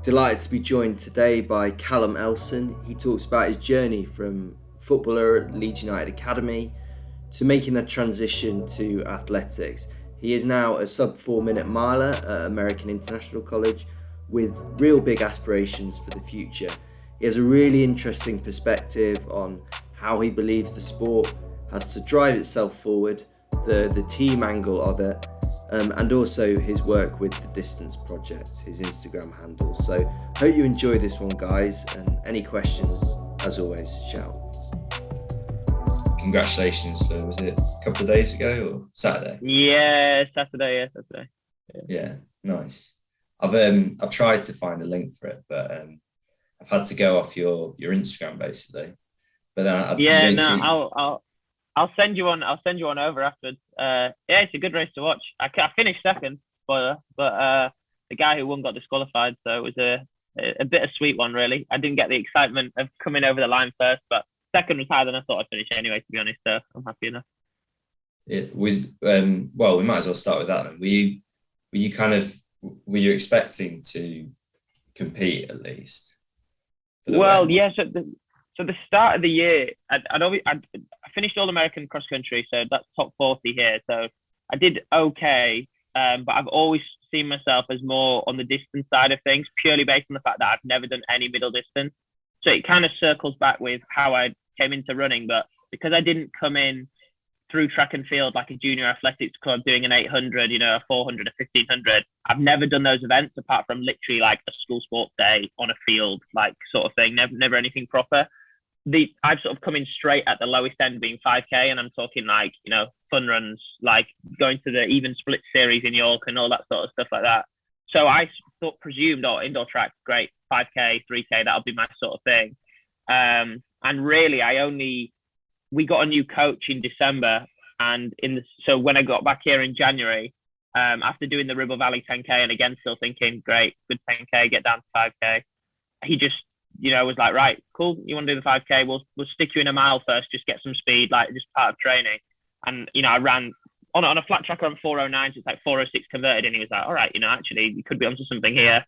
Delighted to be joined today by Callum Elson. He talks about his journey from footballer at Leeds United Academy to making the transition to athletics. He is now a sub 4 minute miler at American International College with real big aspirations for the future. He has a really interesting perspective on how he believes the sport has to drive itself forward, the team angle of it, and also his work with the Distance Project, his Instagram handle. So hope you enjoy this one, guys, and any questions, as always, shout. Congratulations for, was it a couple of days ago or Saturday? Yeah, Saturday. Yeah, nice. I've tried to find a link for it, but I've had to go off your Instagram basically. But then I'll send you one. I'll send you one over afterwards. Yeah, it's a good race to watch. I finished second, spoiler, but the guy who won got disqualified, so it was a bittersweet one, really. I didn't get the excitement of coming over the line first, but second was higher than I thought I'd finish anyway, to be honest. So I'm happy enough. It was well, we might as well start with that then. Were you expecting to compete at least? Well, yeah. So the start of the year, I finished All American cross country, so that's top 40 here. So I did okay, but I've always seen myself as more on the distance side of things, purely based on the fact that I've never done any middle distance. So it kind of circles back with how I came into running, but because I didn't come in through track and field like a junior athletics club doing an 800, a 400, a 1500, I've never done those events apart from literally like a school sports day on a field, like sort of thing. Never anything proper. I've sort of come in straight at the lowest end being 5K, and I'm talking like, fun runs, like going to the even split series in York and all that sort of stuff like that. So I presumed, indoor track, great, 5K, 3K, that'll be my sort of thing. And really, we got a new coach in December, and so when I got back here in January, after doing the Ribble Valley 10K, and again still thinking, great, good 10K, get down to 5K, he just was like, right, cool, you want to do the 5K, we'll stick you in a mile first, just get some speed, like just part of training. And I ran on a flat track on 409, so it's like 406 converted, and he was like, all right, actually you could be onto something here.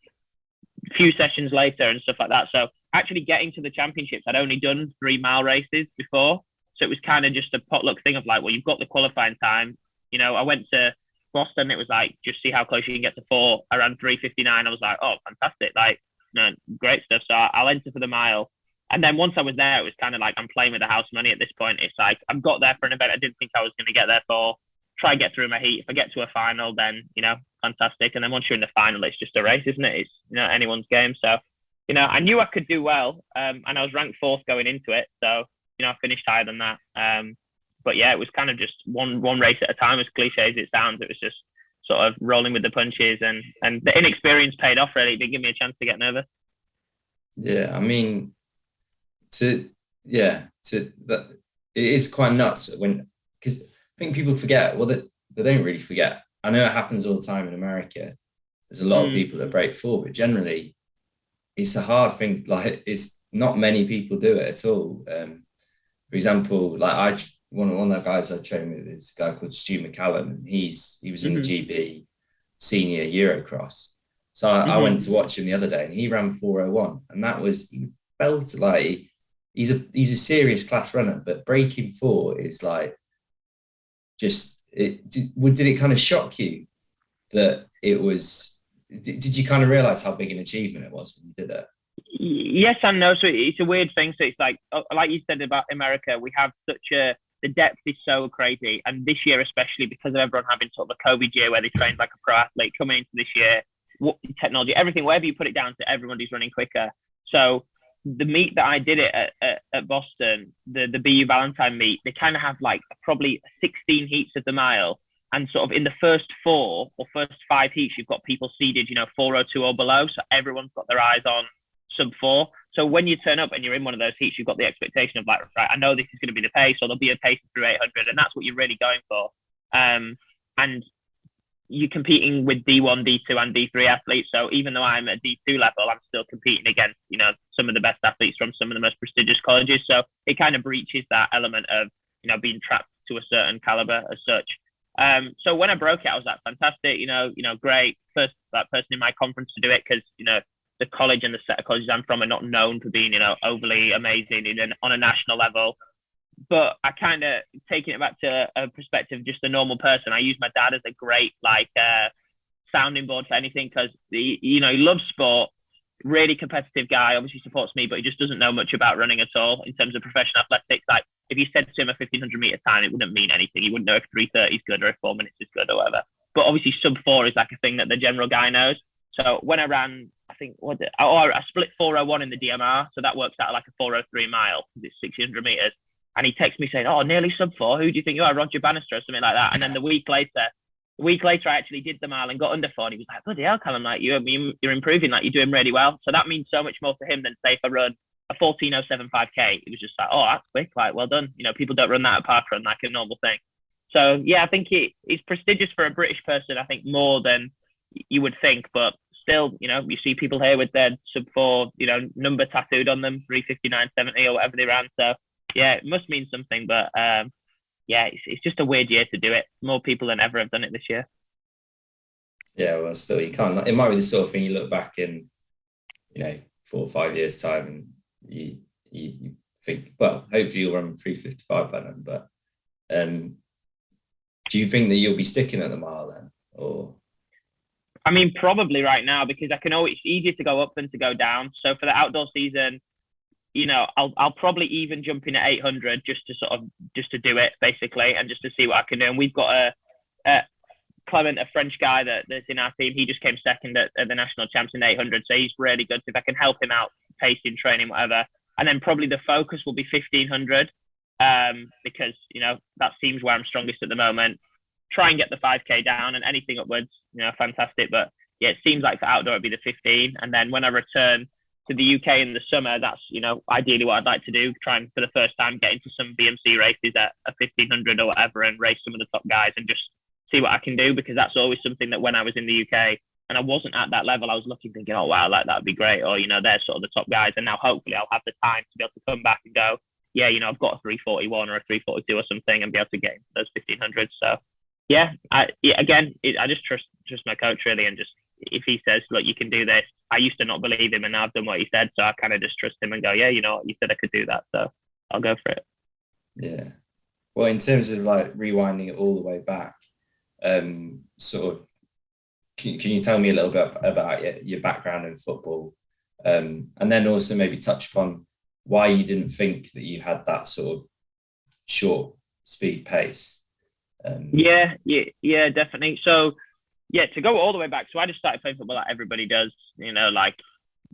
A few sessions later and stuff like that. So actually getting to the championships, I'd only done 3-mile races before, so it was kind of just a potluck thing of like, well, you've got the qualifying time. I went to Boston, it was like, just see how close you can get to 4. I ran 3:59. I was like, oh, fantastic, like, great stuff. So I'll enter for the mile. And then once I was there, it was kind of like I'm playing with the house money at this point. It's like I've got there for an event I didn't think I was going to get there for. Try and get through my heat. If I get to a final, then fantastic. And then once you're in the final, it's just a race, isn't it? It's anyone's game. So I knew I could do well, and I was ranked 4th going into it. So I finished higher than that. But yeah, it was kind of just one race at a time. As cliche as it sounds, it was just sort of rolling with the punches, and the inexperience paid off. Really, it did give me a chance to get nervous. Yeah, I mean, that it is quite nuts because I think people forget. Well, they don't really forget. I know it happens all the time in America. There's a lot of people that break 4, but generally, it's a hard thing. Like, it's not many people do it at all. For example, like one of the guys I trained with is a guy called Stu McCallum, and he was in the GB senior Eurocross. So I went to watch him the other day, and he ran 4:01, and that was, he felt like he's a serious class runner, but breaking 4 is like just it. Did it kind of shock you that it was? Did you kind of realize how big an achievement it was when you did it? Yes and no. So it's a weird thing. So it's like you said about America, we have the depth is so crazy. And this year, especially because of everyone having sort of a COVID year where they trained like a pro athlete, coming into this year, what technology, everything, wherever you put it down to, everybody's running quicker. So the meet that I did it at Boston, the BU Valentine meet, they kind of have like probably 16 heats of the mile. And sort of in the first 4 or first 5 heats, you've got people seeded, 402 or below. So everyone's got their eyes on sub 4. So when you turn up and you're in one of those heats, you've got the expectation of like, right, I know this is going to be the pace, or there'll be a pace through 800, and that's what you're really going for. And you're competing with D1, D2, and D3 athletes. So even though I'm at D2 level, I'm still competing against, some of the best athletes from some of the most prestigious colleges. So it kind of breaches that element of, being trapped to a certain caliber as such. So when I broke it, I was like, fantastic, great. First, that person in my conference to do it, because, the college and the set of colleges I'm from are not known for being, overly amazing on a national level. But I kind of, taking it back to a perspective of just a normal person, I use my dad as a great sounding board for anything, because he loves sport, really competitive guy, obviously supports me, but he just doesn't know much about running at all in terms of professional athletics. Like, if you said to him a 1500 meter time, it wouldn't mean anything. He wouldn't know if 3:30 is good or if 4 minutes is good or whatever. But obviously sub 4 is like a thing that the general guy knows. So when I ran, I think, I split 4:01 in the DMR, so that works out like a 4:03 mile because it's 600 meters. And he texts me saying, "Oh, nearly sub 4. Who do you think you are, Roger Bannister or something like that?" And then the week later, I actually did the mile and got under 4. And he was like, "Bloody hell, Callum, like you're improving, like you're doing really well." So that means so much more to him than, say, if I run a 14:07 5K. It was just like, "Oh, that's quick, like well done." People don't run that at parkrun, like a normal thing. So yeah, I think it's prestigious for a British person, I think, more than you would think. But still, you see people here with their sub 4, number tattooed on them, 3:59.70 or whatever they ran. So yeah, it must mean something. But yeah, it's just a weird year to do it. More people than ever have done it this year. Yeah, well, still, you can't. It might be the sort of thing you look back in, 4 or 5 years' time, and you think, well, hopefully you'll run 3:55 by then. But do you think that you'll be sticking at the mile then, or? I mean, probably right now, because it's easier to go up than to go down. So for the outdoor season, I'll probably even jump in at 800 just to do it basically, and just to see what I can do. And we've got a Clement, a French guy that's in our team. He just came second at the national champs in 800, so he's really good. So if I can help him out, pacing, training, whatever, and then probably the focus will be 1500, because that seems where I'm strongest at the moment. Try and get the 5K down, and anything upwards, fantastic. But yeah, it seems like for outdoor it'd be the 15, and then when I return to the UK in the summer, that's ideally what I'd like to do. Try and for the first time get into some BMC races at a 1500 or whatever, and race some of the top guys and just see what I can do, because that's always something that when I was in the UK and I wasn't at that level, I was looking, thinking, oh wow, like that'd be great, or they're sort of the top guys, and now hopefully I'll have the time to be able to come back and go, yeah, I've got a 341 or a 342 or something, and be able to get into those 1500s. So yeah, I just trust my coach really, and just if he says, look, you can do this. I used to not believe him, and now I've done what he said, so I kind of just trust him and go, yeah, you said I could do that, so I'll go for it. Yeah. Well, in terms of like rewinding it all the way back, sort of, can you tell me a little bit about your background in football, and then also maybe touch upon why you didn't think that you had that sort of short speed pace? Yeah, definitely. So yeah, to go all the way back, so I just started playing football like everybody does, like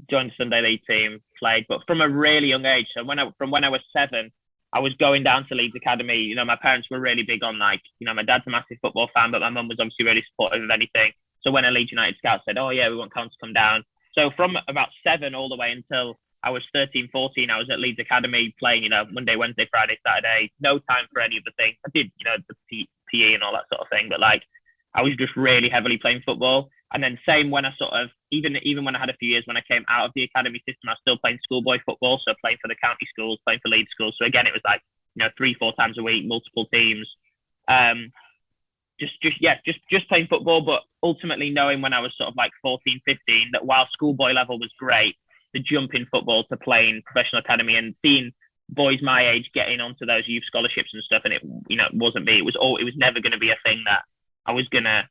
joined the Sunday league team, played, but from a really young age. So from when I was 7, I was going down to Leeds Academy. My parents were really big on my dad's a massive football fan, but my mum was obviously really supportive of anything. So when a Leeds United scout said, oh yeah, we want Callum to come down. So from about 7 all the way until I was 13, 14, I was at Leeds Academy playing, Monday, Wednesday, Friday, Saturday, no time for any of the things. I did, the PE and all that sort of thing, but like, I was just really heavily playing football. And then same when I sort of, even when I had a few years when I came out of the academy system, I was still playing schoolboy football. So playing for the county schools, playing for Leeds schools. So again, it was like, 3-4 times a week, multiple teams. Just playing football, but ultimately knowing when I was sort of like 14, 15, that while schoolboy level was great, the jump in football to playing professional academy and seeing boys my age getting onto those youth scholarships and stuff, and it wasn't me. It was never going to be a thing that I was gonna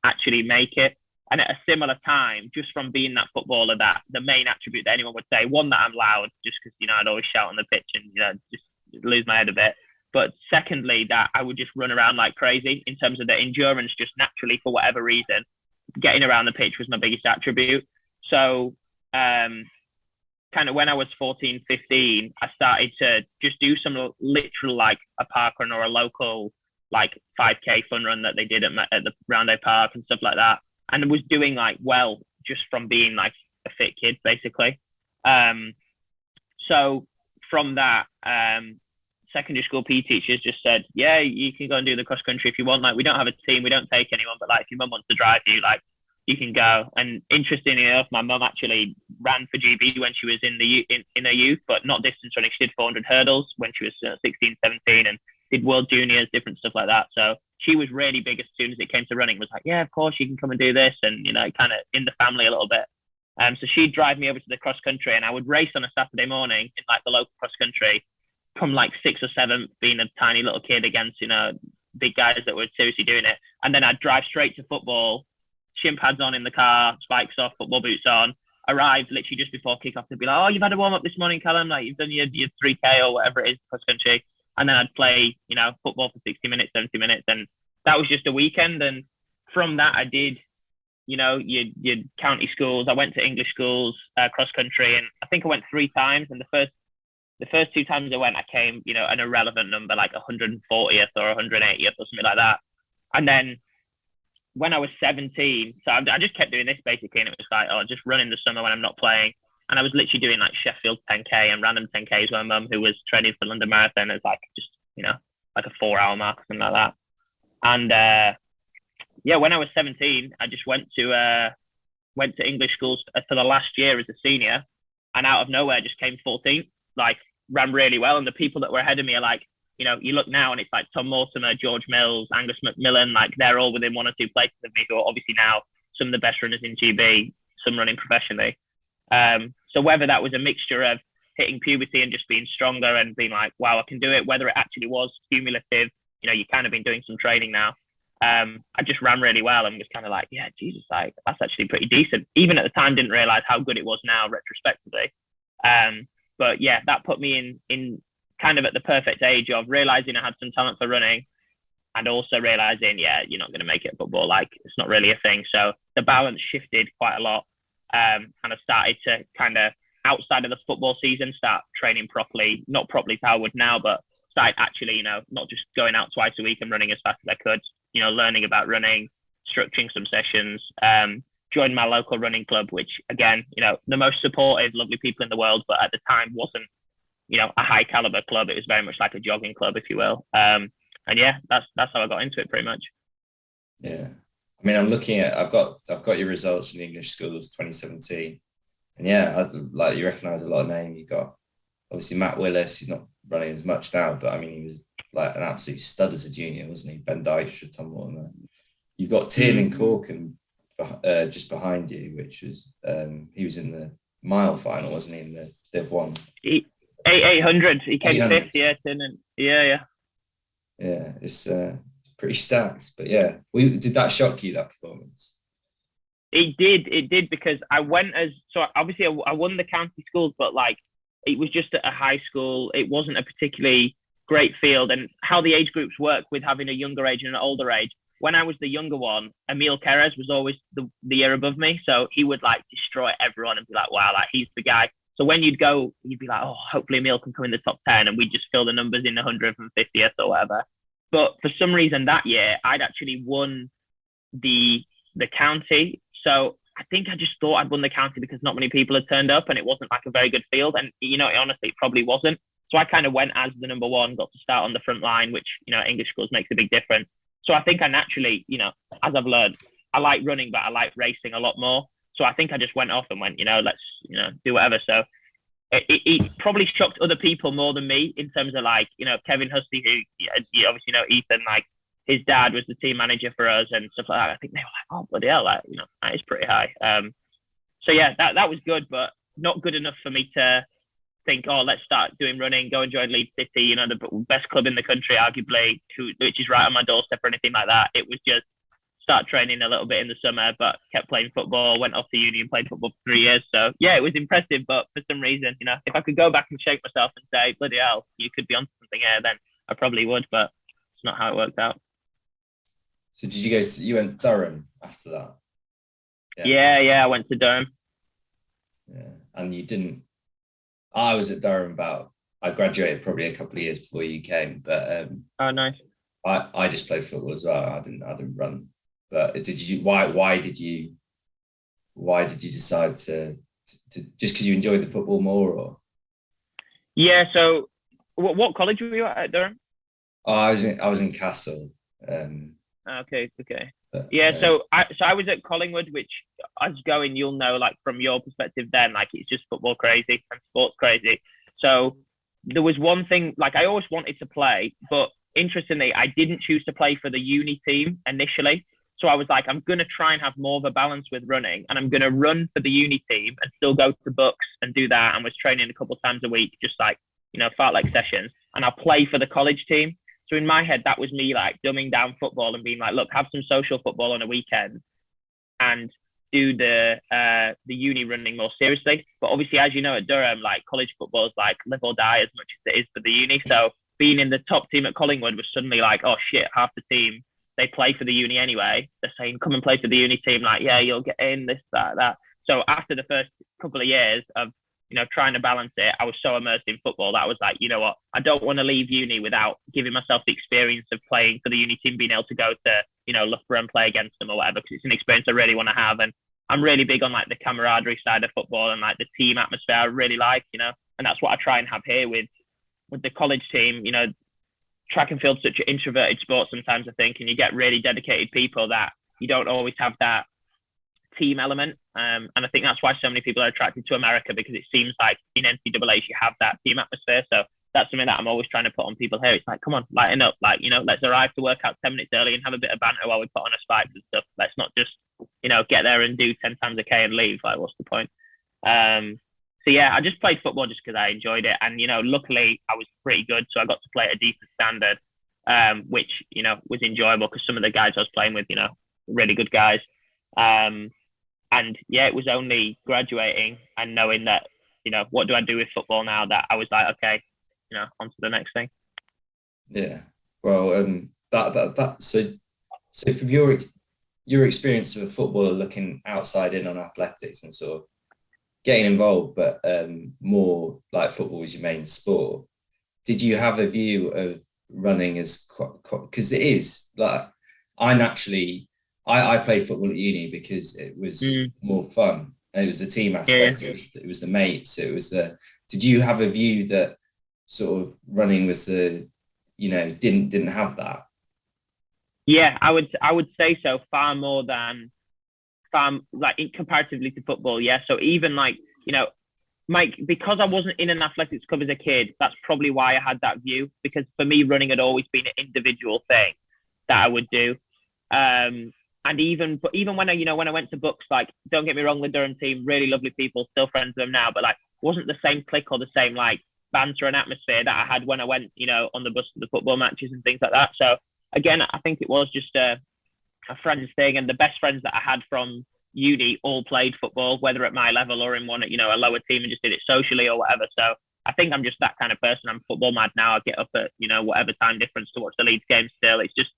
actually make it. And at a similar time, just from being that footballer, that the main attribute that anyone would say, one, that I'm loud, just because I'd always shout on the pitch and just lose my head a bit. But secondly, that I would just run around like crazy in terms of the endurance, just naturally for whatever reason, getting around the pitch was my biggest attribute. So kind of when I was 14, 15, I started to just do some literal like a park run or a local like 5K fun run that they did at the Roundhay Park and stuff like that. And was doing like well just from being like a fit kid, basically. So from that, secondary school PE teachers just said, yeah, you can go and do the cross country if you want. Like, we don't have a team, we don't take anyone, but like if your mum wants to drive you, like you can go. And interestingly enough, my mum actually ran for GB when she was in her youth, but not distance running. She did 400 hurdles when she was 16, 17, and did world juniors, different stuff like that. So she was really big as soon as it came to running, was like, yeah, of course you can come and do this. And, kind of in the family a little bit. So she'd drive me over to the cross country, and I would race on a Saturday morning in like the local cross country, come like 6th or 7th, being a tiny little kid against, big guys that were seriously doing it. And then I'd drive straight to football, shin pads on in the car, spikes off, football boots on, arrived literally just before kickoff to be like, oh, you've had a warm up this morning, Callum, like you've done your 3K or whatever it is, cross country. And then I'd play, football for 60 minutes, 70 minutes. And that was just a weekend. And from that, I did, your county schools. I went to English schools, cross country, and I think I went 3 times. And the first 2 times I went, I came, an irrelevant number, like 140th or 180th or something like that. And then when I was 17, so I just kept doing this basically, and it was like, just run in the summer when I'm not playing. And I was literally doing like Sheffield 10K and random 10Ks with my mum, who was training for London Marathon, as like just, like a 4-hour mark or something like that. And when I was 17, I just went to English schools for the last year as a senior, and out of nowhere just came 14th, like ran really well. And the people that were ahead of me are like, you look now and it's like Tom Mortimer, George Mills, Angus McMillan, like they're all within 1 or 2 places of me, who are obviously now some of the best runners in GB, some running professionally. So whether that was a mixture of hitting puberty and just being stronger and being like, wow, I can do it, whether it actually was cumulative, you kind of been doing some training now. I just ran really well and was kind of like, yeah, Jesus, like that's actually pretty decent. Even at the time, didn't realize how good it was now retrospectively. But yeah, that put me in kind of at the perfect age of realizing I had some talent for running, and also realizing, yeah, you're not going to make it at football. Like it's not really a thing. So the balance shifted quite a lot. And I started to kind of outside of the football season, start training properly, not properly how I would now, but started actually, not just going out twice a week and running as fast as I could, learning about running, structuring some sessions, joined my local running club, which again, the most supportive, lovely people in the world, but at the time wasn't, a high caliber club. It was very much like a jogging club, if you will. And yeah, that's how I got into it pretty much. Yeah. I mean, I'm looking at, I've got your results from the English schools 2017. And yeah, like you recognise a lot of names. You've got obviously Matt Willis. He's not running as much now, but I mean, he was like an absolute stud as a junior, wasn't he? Ben Dykstra, Tom Mortimer. You've got Tiernan Corkin just behind you, which was he was in the mile final, wasn't he? In the Div 1. 800. He came 5th, yeah. Yeah. Yeah, it's pretty stacked, but yeah. Did that shock you, that performance? It did because I went obviously I won the county schools, but like it was just at a high school. It wasn't a particularly great field, and how the age groups work with having a younger age and an older age. When I was the younger one, Emil Kerez was always the year above me, so he would like destroy everyone and be like, wow, like he's the guy. So when you'd go, you'd be like, oh, hopefully Emil can come in the top 10, and we'd just fill the numbers in the 150th or whatever. But for some reason that year, I'd actually won the county. So I think I just thought I'd won the county because not many people had turned up and it wasn't like a very good field. And, honestly, it probably wasn't. So I kind of went as the number 1, got to start on the front line, which, English schools makes a big difference. So I think I naturally, as I've learned, I like running, but I like racing a lot more. So I think I just went off and went, let's, do whatever. So it probably shocked other people more than me in terms of like, Kevin Husty, who you obviously know Ethan, like his dad was the team manager for us and stuff like that. I think they were like, oh, bloody hell, like, that is pretty high. So yeah, that was good, but not good enough for me to think, oh, let's start doing running, go and join Leeds City, the best club in the country, arguably, which is right on my doorstep or anything like that. It was just start training a little bit in the summer, but kept playing football, went off to uni and played football for 3 years. So yeah, it was impressive, but for some reason, if I could go back and shake myself and say, bloody hell, you could be onto something here, then I probably would, but it's not how it worked out. So did you went to Durham after that? Yeah, I went to Durham. Yeah, and you didn't, I was at Durham I graduated probably a couple of years before you came, but oh, nice. I just played football as well. I didn't run. But why did you decide to just because you enjoyed the football more, or? Yeah. So, what college were you at Durham? Oh, I was in Castle. Okay. But, yeah. So I was at Collingwood, which as going, you'll know, like from your perspective, then like it's just football crazy and sports crazy. So there was one thing, like I always wanted to play, but interestingly, I didn't choose to play for the uni team initially. So I was like, I'm going to try and have more of a balance with running, and I'm going to run for the uni team and still go to books and do that. And was training a couple of times a week, just like, fartlek sessions, and I'll play for the college team. So in my head, that was me like dumbing down football and being like, look, have some social football on a weekend and do the uni running more seriously. But obviously, as you know, at Durham, like college football is like live or die as much as it is for the uni. So being in the top team at Collingwood was suddenly like, oh shit, half the team, they play for the uni anyway. They're saying, come and play for the uni team. Like, yeah, you'll get in, this, that. So after the first couple of years of, trying to balance it, I was so immersed in football that I was like, you know what? I don't want to leave uni without giving myself the experience of playing for the uni team, being able to go to, Loughborough and play against them or whatever, because it's an experience I really want to have. And I'm really big on like the camaraderie side of football and like the team atmosphere I really like, and that's what I try and have here with the college team. Track and field's such an introverted sport sometimes, I think, and you get really dedicated people that you don't always have that team element. And I think that's why so many people are attracted to America, because it seems like in NCAAs you have that team atmosphere. So that's something that I'm always trying to put on people here. It's like, come on, lighten up. Like, let's arrive to work out 10 minutes early and have a bit of banter while we put on our spikes and stuff. Let's not just, get there and do 10 times a K and leave. Like, what's the point? So yeah, I just played football just because I enjoyed it. And, luckily I was pretty good. So I got to play at a decent standard, which, was enjoyable because some of the guys I was playing with, really good guys. And yeah, it was only graduating and knowing that, what do I do with football now, that I was like, okay, on to the next thing. Yeah. Well, so from your experience of a footballer looking outside in on athletics and sort of getting involved, but more like football was your main sport, did you have a view of running as because it is like I played football at uni because it was more fun. And it was the team aspect. Yeah. It was the mates. It was did you have a view that sort of running was didn't have that? Yeah, I would say so, far more than comparatively to football. Yeah. So even Mike, because I wasn't in an athletics club as a kid, that's probably why I had that view, because for me, running had always been an individual thing that I would do. And even when I went to books, like, don't get me wrong, the Durham team, really lovely people, still friends with them now, but like, wasn't the same clique or the same like banter and atmosphere that I had when I went, on the bus to the football matches and things like that. So again, I think it was just a friends thing, and the best friends that I had from uni all played football, whether at my level or in one at, a lower team, and just did it socially or whatever. So I think I'm just that kind of person. I'm football mad now. I get up at, whatever time difference to watch the Leeds game still. It's just,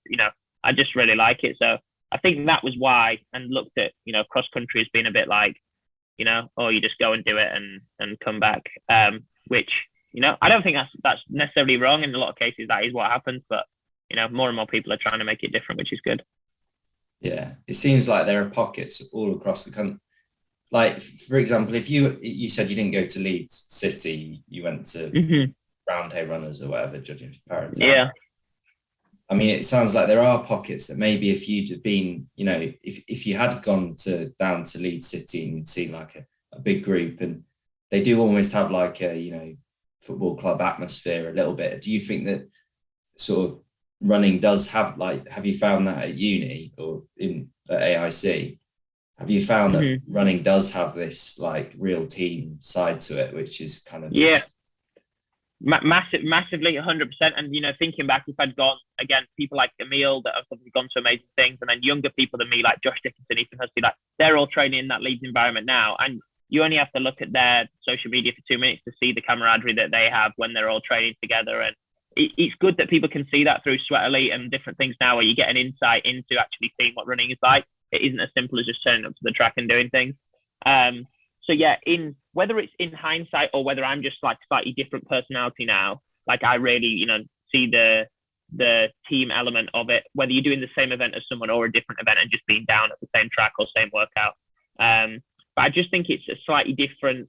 I just really like it. So I think that was why, and looked at, cross country as being a bit like, oh, you just go and do it and come back. Which, I don't think that's necessarily wrong. In a lot of cases, that is what happens, but, more and more people are trying to make it different, which is good. Yeah. It seems like there are pockets all across the country. Like, for example, if you said you didn't go to Leeds City, you went to Roundhay Runners or whatever, judging for Parrot Town. Yeah. I mean, it sounds like there are pockets that maybe if you'd been, if you had gone down to Leeds City and you'd seen like a big group, and they do almost have like a, football club atmosphere a little bit. Do you think that sort of running does have have you found that at uni or at AIC? Have you found that running does have this like real team side to it, which is kind of massively 100%. And thinking back, if I'd gone again, people like Emil that have gone to amazing things, and then younger people than me like Josh Dickinson, Ethan Husty, like they're all training in that Leeds environment now, and you only have to look at their social media for 2 minutes to see the camaraderie that they have when they're all training together. And it's good that people can see that through Sweat Elite and different things now, where you get an insight into actually seeing what running is like. It isn't as simple as just turning up to the track and doing things. So yeah, whether it's in hindsight or whether I'm just like slightly different personality now, like I really, see the team element of it, whether you're doing the same event as someone or a different event and just being down at the same track or same workout. But I just think it's a slightly different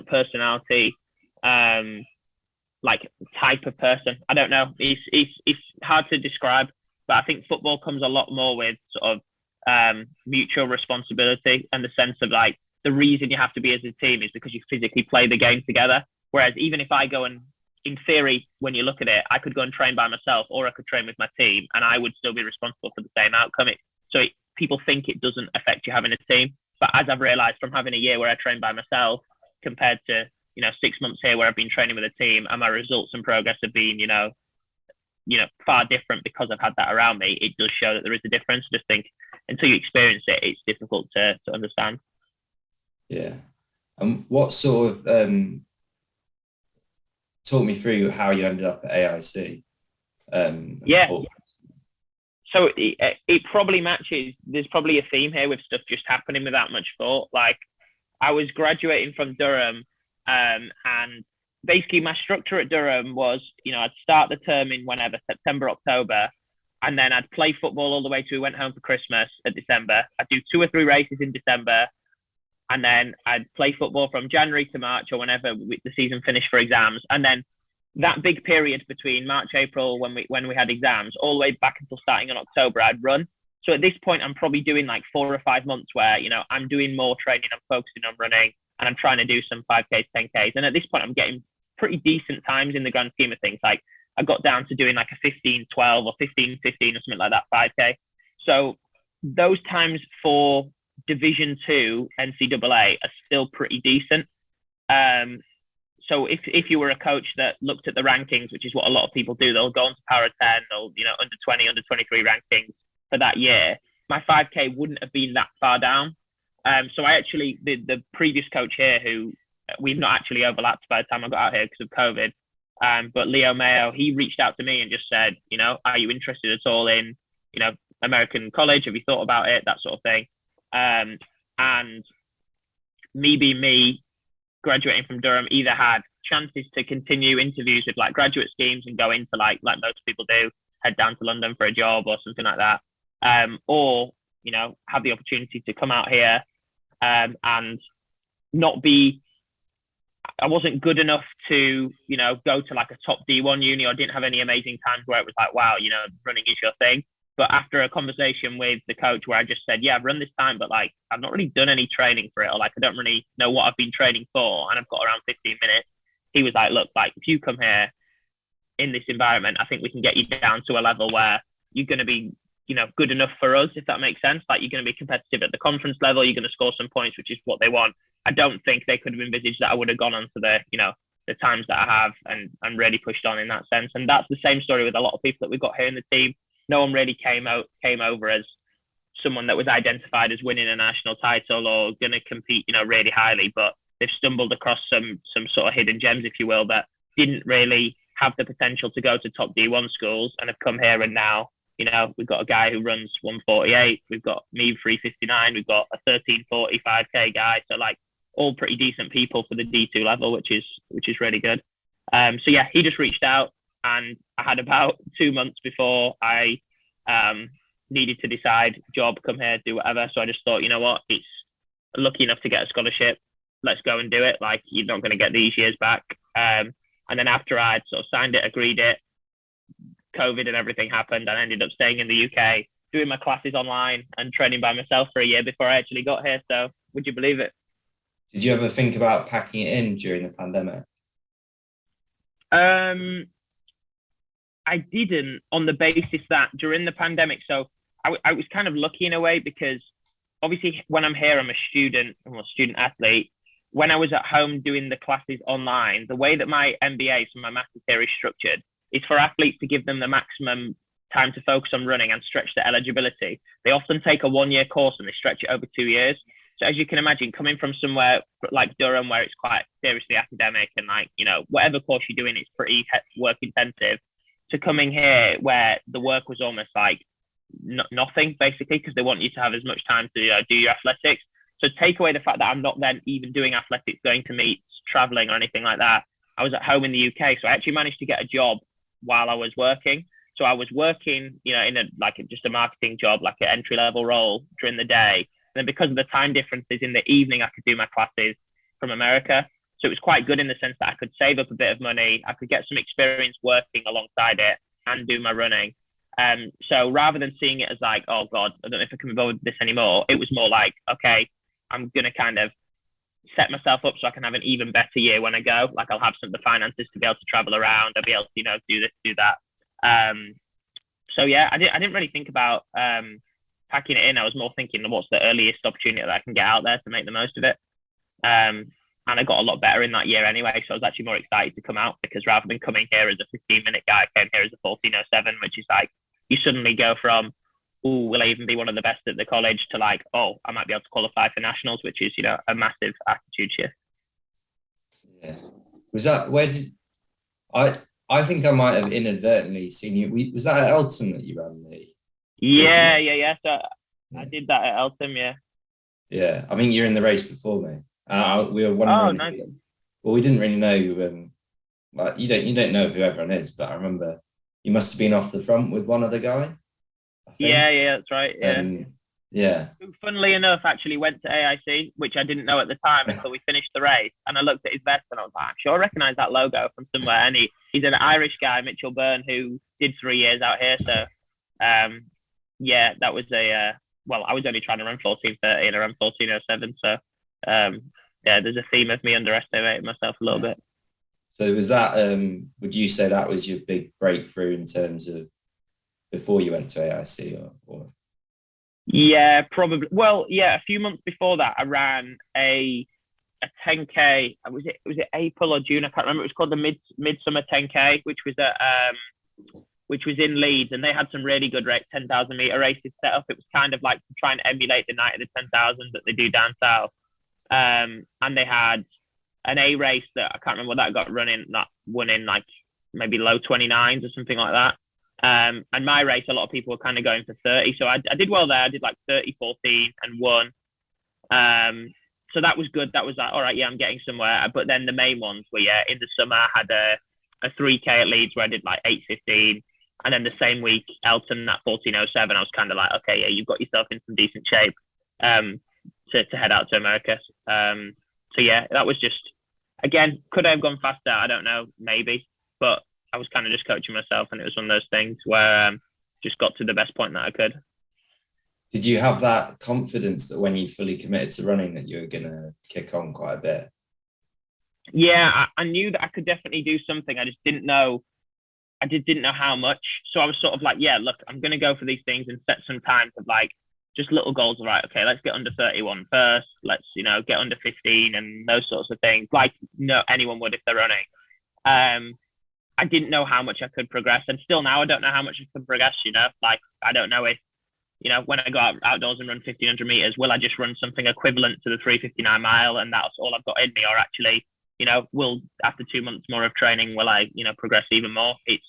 personality, like type of person. I don't know. It's hard to describe, but I think football comes a lot more with sort of mutual responsibility, and the sense of like the reason you have to be as a team is because you physically play the game together. Whereas even if I go and in theory, when you look at it, I could go and train by myself, or I could train with my team, and I would still be responsible for the same outcome. People think it doesn't affect you having a team, but as I've realised from having a year where I train by myself compared to 6 months here where I've been training with a team, and my results and progress have been far different because I've had that around me. It does show that there is a difference. I just think until you experience it, it's difficult to understand. Yeah. And what sort of talk me through how you ended up at AIC? So it probably matches. There's probably a theme here with stuff just happening without much thought. Like, I was graduating from Durham, and basically my structure at Durham was, I'd start the term in whenever, September, October, and then I'd play football all the way to we went home for Christmas at December. I'd do 2 or 3 races in December, and then I'd play football from January to March or whenever the season finished for exams. And then that big period between March, April, when we had exams, all the way back until starting in October, I'd run. So at this point, I'm probably doing like 4 or 5 months where, I'm doing more training, I'm focusing on running, and I'm trying to do some 5Ks, 10Ks. And at this point, I'm getting pretty decent times in the grand scheme of things. Like, I got down to doing like a 15-12 or 15-15 or something like that, 5K. So those times for Division 2 NCAA are still pretty decent. So if you were a coach that looked at the rankings, which is what a lot of people do, they'll go on to Power 10 or, under 20, under 23 rankings for that year. My 5K wouldn't have been that far down. So I actually, the previous coach here, who we've not actually overlapped by the time I got out here because of COVID, but Leo Mayo, he reached out to me and just said, are you interested at all in, American college? Have you thought about it? That sort of thing. And me being me, graduating from Durham, either had chances to continue interviews with like graduate schemes and go into like most people do, head down to London for a job or something like that, or have the opportunity to come out here and not be. I wasn't good enough to go to like a top D1 uni, or didn't have any amazing times where it was like, wow, running is your thing. But after a conversation with the coach where I just said, yeah, I've run this time, but like, I've not really done any training for it, or like, I don't really know what I've been training for, and I've got around 15 minutes. He was like, look, like, if you come here in this environment, I think we can get you down to a level where you're going to be, good enough for us, if that makes sense. Like, you're going to be competitive at the conference level. You're going to score some points, which is what they want. I don't think they could have envisaged that I would have gone on to the times that I have and really pushed on in that sense. And that's the same story with a lot of people that we've got here in the team. No one really came over as someone that was identified as winning a national title or going to compete, really highly, but they've stumbled across some sort of hidden gems, if you will, that didn't really have the potential to go to top D1 schools and have come here. And now, we've got a guy who runs 148. We've got me 359. We've got a 13:40 5K guy. So like, all pretty decent people for the D2 level, which is really good. So yeah, he just reached out, and I had about 2 months before I needed to decide job, come here, do whatever. So I just thought, what, it's lucky enough to get a scholarship. Let's go and do it. Like, you're not going to get these years back. And then after I'd sort of signed it, agreed it, COVID and everything happened, I ended up staying in the UK, doing my classes online and training by myself for a year before I actually got here. So would you believe it? Did you ever think about packing it in during the pandemic? I didn't, on the basis that during the pandemic, so I was kind of lucky in a way, because obviously when I'm here, I'm a student athlete. When I was at home doing the classes online, the way that my MBA, so my master's here, is structured is for athletes to give them the maximum time to focus on running and stretch their eligibility. They often take a 1-year course and they stretch it over 2 years. So as you can imagine, coming from somewhere like Durham, where it's quite seriously academic and like, whatever course you're doing, it's pretty work intensive, to coming here where the work was almost like nothing, basically, because they want you to have as much time to do your athletics. So take away the fact that I'm not then even doing athletics, going to meets, traveling or anything like that. I was at home in the UK. So I actually managed to get a job while I was working. So I was working, in just a marketing job, like an entry level role during the day. And then because of the time differences, in the evening, I could do my classes from America. So it was quite good in the sense that I could save up a bit of money. I could get some experience working alongside it and do my running. So rather than seeing it as like, oh God, I don't know if I can be bothered with this anymore, it was more like, okay, I'm going to kind of set myself up so I can have an even better year when I go. Like I'll have the finances to be able to travel around. I'll be able to, do this, do that. So yeah, I didn't really think about packing it in. I was more thinking, what's the earliest opportunity that I can get out there to make the most of it. And I got a lot better in that year anyway. So I was actually more excited to come out, because rather than coming here as a 15-minute guy, I came here as a 14:07, which is like, you suddenly go from, oh, will I even be one of the best at the college, to like, oh, I might be able to qualify for nationals, which is, a massive attitude shift. Yeah. Was that, where did, I think I might have inadvertently seen you. Was that at Elton that you ran the? Yeah. So I did that at Elton, yeah. Yeah, I think you're in the race before me. We were wondering. Oh, nice. Well, we didn't really know. Like you don't know who everyone is, but I remember you must have been off the front with one other guy. Yeah, that's right. Yeah. Yeah. Who, funnily enough, actually went to AIC, which I didn't know at the time until we finished the race. And I looked at his vest and I was like, I'm sure I recognise that logo from somewhere. And he's an Irish guy, Mitchell Byrne, who did 3 years out here. So, yeah, that was I was only trying to run 14:30 and I ran 14:07. So, yeah, there's a theme of me underestimating myself a little bit. So was that, would you say that was your big breakthrough in terms of before you went to AIC or? Yeah, probably. Well, yeah, a few months before that, I ran a 10K. Was it April or June? I can't remember. It was called the Midsummer 10K, which was in Leeds, and they had some really good 10,000 meter races set up. It was kind of like to try and emulate the night of the 10,000 that they do down south. And they had an A race that I can't remember what that got won in like maybe low 29s or something like that. And my race, a lot of people were kind of going for 30. So I did well there. I did like 30, 14 and won. So that was good. That was like, all right, yeah, I'm getting somewhere. But then the main ones were, yeah, in the summer, I had a 3K at Leeds where I did like 8:15. And then the same week, Elton, that 14:07, I was kind of like, okay, yeah, you've got yourself in some decent shape to head out to America. So yeah, that was just, again, could I have gone faster? I don't know, maybe. But I was kind of just coaching myself, and it was one of those things where just got to the best point that I could. Did you have that confidence that when you fully committed to running that you were going to kick on quite a bit? Yeah, I knew that I could definitely do something. I just didn't know. I just didn't know how much. So I was sort of like, yeah, look, I'm going to go for these things and set some times of like just little goals of right, okay, let's get under 31 first. Let's, get under 15 and those sorts of things, like anyone would if they're running. I didn't know how much I could progress, and still now I don't know how much I could progress. Like I don't know if, when I go outdoors and run 1,500 meters, will I just run something equivalent to the 3:59 mile, and that's all I've got in me, or actually, will after 2 months more of training, will I, progress even more? It's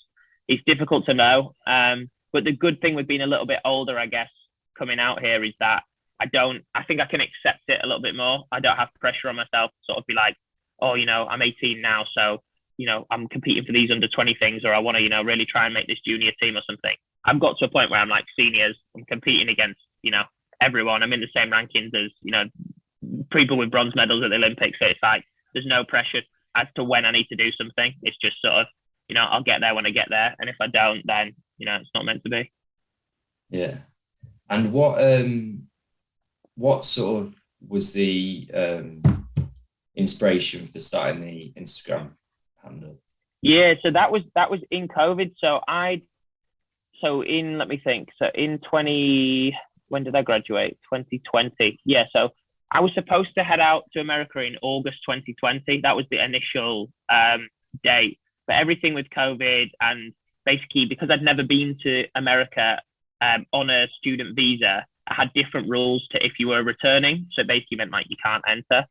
difficult to know. But the good thing with being a little bit older, I guess, coming out here is that I think I can accept it a little bit more. I don't have pressure on myself to sort of be like, oh, I'm 18 now, so I'm competing for these under 20 things, or I want to, really try and make this junior team or something. I've got to a point where I'm like seniors. I'm competing against, everyone. I'm in the same rankings as, people with bronze medals at the Olympics. So it's like, there's no pressure as to when I need to do something. It's just sort of, I'll get there when I get there. And if I don't, then, it's not meant to be. Yeah. And what sort of was the inspiration for starting the Instagram handle? Yeah, so that was in COVID. In 20, when did I graduate? 2020. Yeah, so I was supposed to head out to America in August 2020. That was the initial date. But everything with COVID, and basically because I'd never been to America on a student visa, I had different rules to if you were returning. So it basically meant like you can't enter.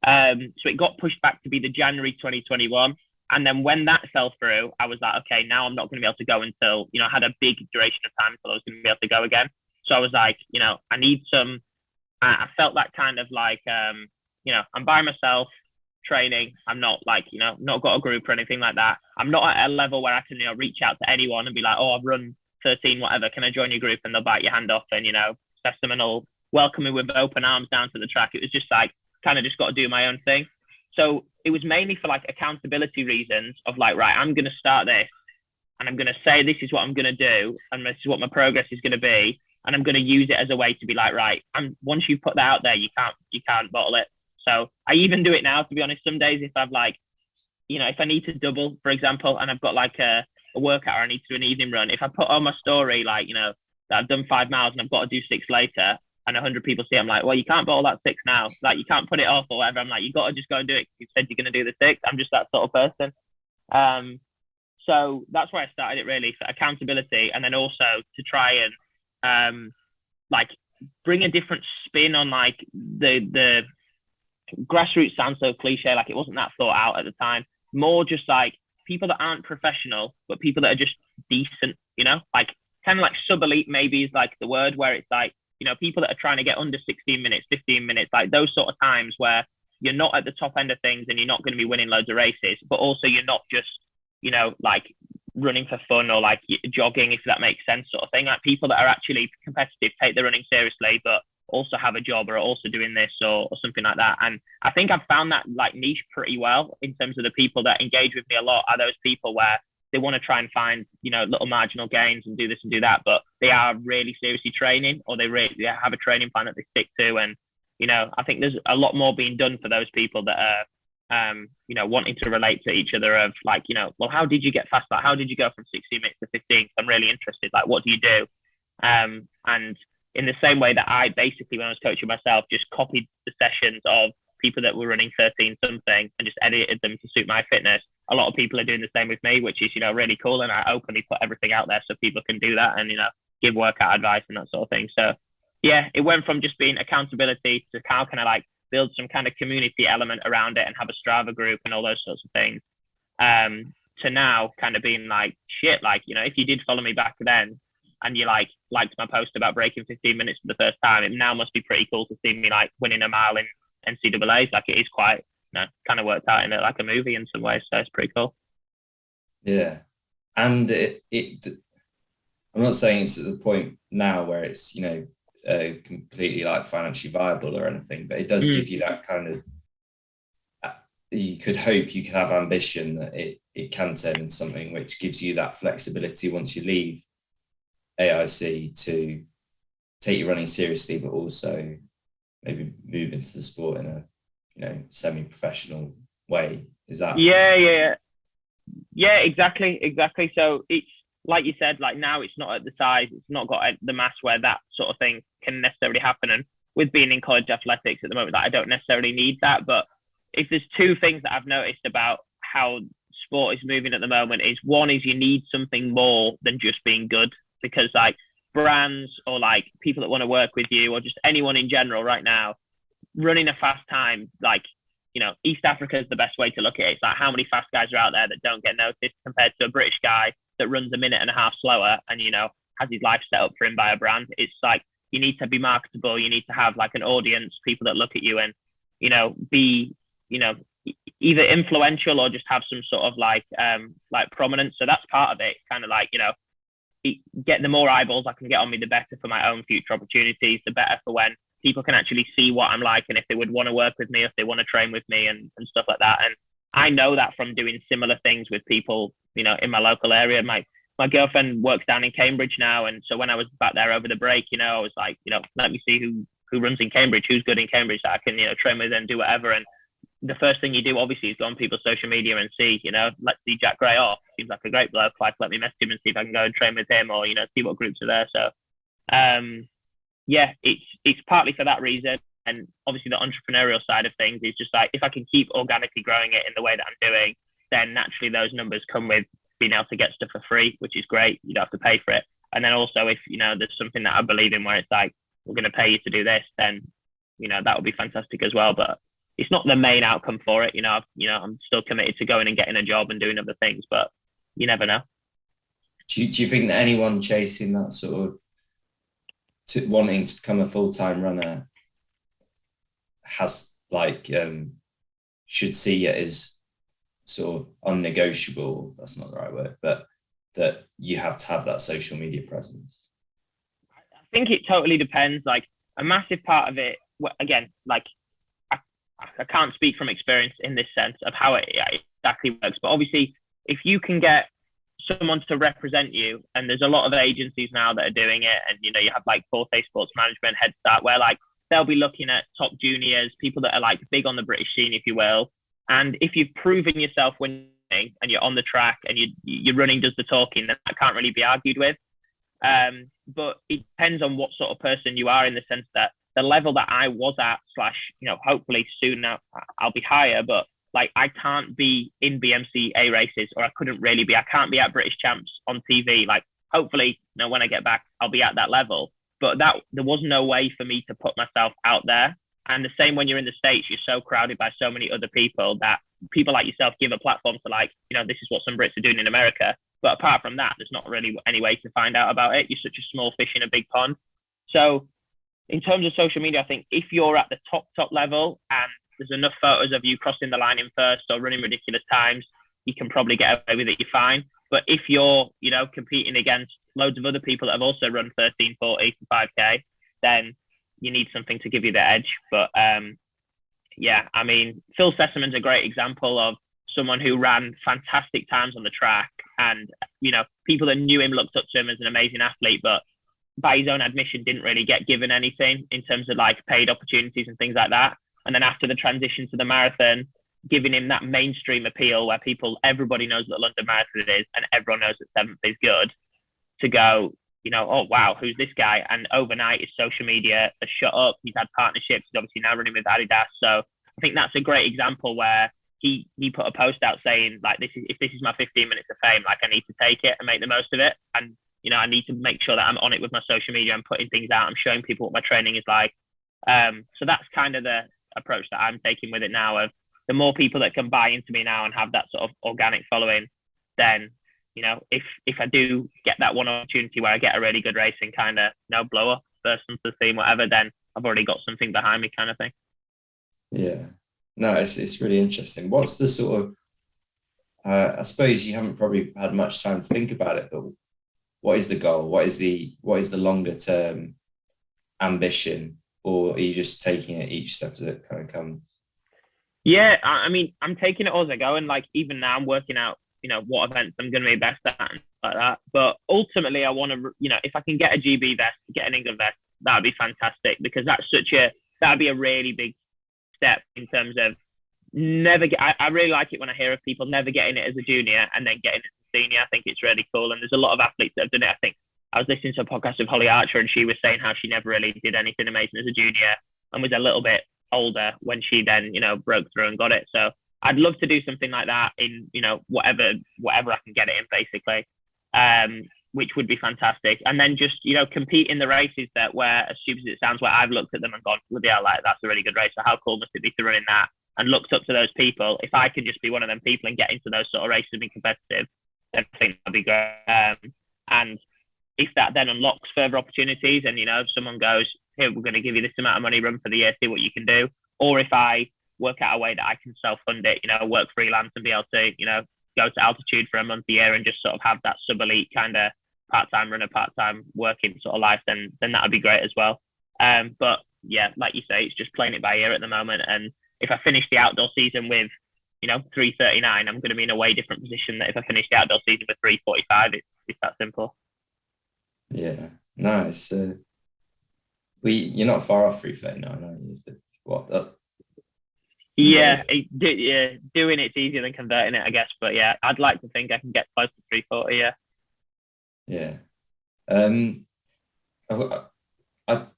So it got pushed back to be the January 2021. And then when that fell through, I was like, okay, now I'm not going to be able to go until, I had a big duration of time until I was going to be able to go again. So I was like, I need some, I felt that kind of like, I'm by myself training. I'm not like, not got a group or anything like that. I'm not at a level where I can, reach out to anyone and be like, oh, I've run 13, whatever. Can I join your group? And they'll bite your hand off and, Testament will welcome me with open arms down to the track. It was just like, kind of just got to do my own thing. So it was mainly for like accountability reasons of like, right, I'm going to start this and I'm going to say, this is what I'm going to do. And this is what my progress is going to be. And I'm going to use it as a way to be like, right, once you put that out there, you can't bottle it. So I even do it now, to be honest. Some days if I've like, if I need to double, for example, and I've got like a workout or I need to do an evening run, if I put on my story, like, that I've done 5 miles and I've got to do 6 later, and 100 people see it, I'm like, well, you can't put all that 6 now. Like, you can't put it off or whatever. I'm like, you got to just go and do it. You said you're going to do the 6. I'm just that sort of person. So that's why I started it, really, for accountability, and then also to try and like bring a different spin on like the grassroots. Sounds so cliche, like it wasn't that thought out at the time. More just like people that aren't professional, but people that are just decent, like kind of like sub-elite maybe is like the word, where it's like, people that are trying to get under 16 minutes, 15 minutes, like those sort of times where you're not at the top end of things and you're not going to be winning loads of races, but also you're not just, like running for fun or like jogging, if that makes sense, sort of thing. Like people that are actually competitive, take their running seriously, but also have a job or are also doing this or something like that. And I think I've found that like niche pretty well in terms of the people that engage with me a lot are those people where they want to try and find, little marginal gains and do this and do that, but they are really seriously training, or they have a training plan that they stick to. And, I think there's a lot more being done for those people that are, wanting to relate to each other of like, well, how did you get fast? Like, how did you go from 16 minutes to 15? I'm really interested. Like, what do you do? And in the same way that I basically, when I was coaching myself, just copied the sessions of people that were running 13 something and just edited them to suit my fitness. A lot of people are doing the same with me, which is, really cool. And I openly put everything out there so people can do that and, give workout advice and that sort of thing. So yeah, it went from just being accountability to how can I like build some kind of community element around it and have a Strava group and all those sorts of things. To now kind of being like, shit, like, if you did follow me back then and you like liked my post about breaking 15 minutes for the first time, it now must be pretty cool to see me like winning a mile in NCAAs. Like, it is quite, kind of worked out in like a movie in some ways. So it's pretty cool. Yeah. And I'm not saying it's at the point now where it's, completely like financially viable or anything, but it does give you that kind of, you could hope you could have ambition that it can turn into something which gives you that flexibility once you leave AIC to take your running seriously, but also maybe move into the sport in a, semi-professional way. Is that? Yeah, exactly. So it's like you said, like now it's not at the size, it's not got the mass where that sort of thing can necessarily happen. And with being in college athletics at the moment, that I don't necessarily need that. But if there's two things that I've noticed about how sport is moving at the moment, is one is you need something more than just being good, because like brands or like people that want to work with you or just anyone in general right now, running a fast time, like, East Africa is the best way to look at it. It's like how many fast guys are out there that don't get noticed compared to a British guy that runs a minute and a half slower and, has his life set up for him by a brand. It's like, you need to be marketable. You need to have like an audience, people that look at you and, be, either influential or just have some sort of like prominence. So that's part of it. Kind of like, get the more eyeballs I can get on me, the better for my own future opportunities, the better for when people can actually see what I'm like and if they would want to work with me, if they want to train with me and stuff like that. And I know that from doing similar things with people, in my local area. My girlfriend works down in Cambridge now. And so when I was back there over the break, I was like, let me see who runs in Cambridge, who's good in Cambridge that I can, train with and do whatever. And the first thing you do obviously is go on people's social media and see, let's see Jack Gray off. Seems like a great bloke. Like, let me message him and see if I can go and train with him or, see what groups are there. So, yeah, it's partly for that reason. And obviously the entrepreneurial side of things is just like, if I can keep organically growing it in the way that I'm doing, then naturally those numbers come with being able to get stuff for free, which is great. You don't have to pay for it. And then also if, there's something that I believe in where it's like, we're going to pay you to do this, then, that would be fantastic as well. But it's not the main outcome for it. I'm still committed to going and getting a job and doing other things, but you never know. Do you think that anyone chasing that sort of wanting to become a full-time runner has should see it as sort of unnegotiable? That's not the right word, but that you have to have that social media presence? I think it totally depends. Like a massive part of it, again, like I can't speak from experience in this sense of how it exactly works, but obviously if you can get someone to represent you, and there's a lot of agencies now that are doing it, and you have like Forte Sports Management, Head Start, where like they'll be looking at top juniors, people that are like big on the British scene, if you will. And if you've proven yourself winning and you're on the track and your running does the talking, then that can't really be argued with. But it depends on what sort of person you are, in the sense that the level that I was at, hopefully soon now I'll be higher, but like I can't be in BMC A races, or I couldn't really be. I can't be at British champs on TV. Like hopefully, when I get back, I'll be at that level. But there was no way for me to put myself out there. And the same when you're in the States, you're so crowded by so many other people that people like yourself give a platform to this is what some Brits are doing in America. But apart from that, there's not really any way to find out about it. You're such a small fish in a big pond. So in terms of social media, I think if you're at the top level and there's enough photos of you crossing the line in first or running ridiculous times, you can probably get away with it, you're fine. But if you're, competing against loads of other people that have also run 13:40 for 5K, then you need something to give you the edge. But Phil Sessam's a great example of someone who ran fantastic times on the track, and, people that knew him looked up to him as an amazing athlete, but by his own admission, didn't really get given anything in terms of like paid opportunities and things like that. And then after the transition to the marathon, giving him that mainstream appeal where everybody knows what the London Marathon is and everyone knows that seventh is good, to go, oh, wow, who's this guy? And overnight his social media has shut up. He's had partnerships. He's obviously now running with Adidas. So I think that's a great example where he put a post out saying, like, if this is my 15 minutes of fame, like I need to take it and make the most of it. And, I need to make sure that I'm on it with my social media. I'm putting things out. I'm showing people what my training is like. So that's kind of the approach that I'm taking with it now, of the more people that can buy into me now and have that sort of organic following, then, if I do get that one opportunity where I get a really good race and kind of, blow up, burst into the scene, whatever, then I've already got something behind me, kind of thing. Yeah. No, it's really interesting. What's the sort of, I suppose you haven't probably had much time to think about it, but what is the goal? What is the longer term ambition? Or are you just taking it each step as it kind of comes? Yeah, I'm taking it as I go. And like, even now I'm working out, what events I'm going to be best at and like that. But ultimately I want to, if I can get a GB vest, get an England vest, that would be fantastic, because that'd be a really big step in terms of I really like it when I hear of people never getting it as a junior and then getting it as a senior. I think it's really cool. And there's a lot of athletes that have done it. I think I was listening to a podcast with Holly Archer, and she was saying how she never really did anything amazing as a junior and was a little bit older when she then, broke through and got it. So I'd love to do something like that in, whatever I can get it in, basically, which would be fantastic. And then just, compete in the races where, as stupid as it sounds, where I've looked at them and gone, bloody hell, like, that's a really good race. So how cool must it be to run in that? And looked up to those people. If I could just be one of them people and get into those sort of races and be competitive, then I think that'd be great. And if that then unlocks further opportunities, and, if someone goes, here, we're going to give you this amount of money, run for the year, see what you can do. Or if I work out a way that I can self-fund it, work freelance and be able to, go to altitude for a month a year and just sort of have that sub-elite kind of part-time runner, part-time working sort of life, then that would be great as well. But yeah, like you say, it's just playing it by ear at the moment. And if I finish the outdoor season with, 3:39, I'm going to be in a way different position than if I finish the outdoor season with 3:45. It's that simple. Yeah, nice. You're not far off 3:39, are you? What? Yeah, doing it's easier than converting it, I guess. But yeah, I'd like to think I can get close to 3:40. Yeah. Yeah. I've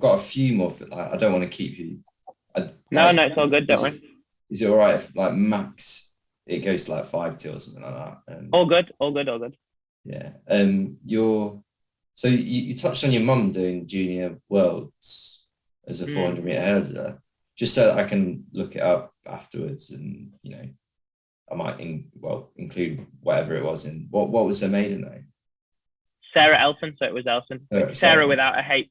got a few more. I don't want to keep you. No, it's all good. Don't worry. Is it all right if, like, max it goes to like 5:2 or something like that? All good. Yeah. So you touched on your mum doing junior worlds as a 400 meter hurdler, just so that I can look it up afterwards, and I might include whatever it was in. What was her maiden name? Sarah Elson. So it was Elson. Sarah without a H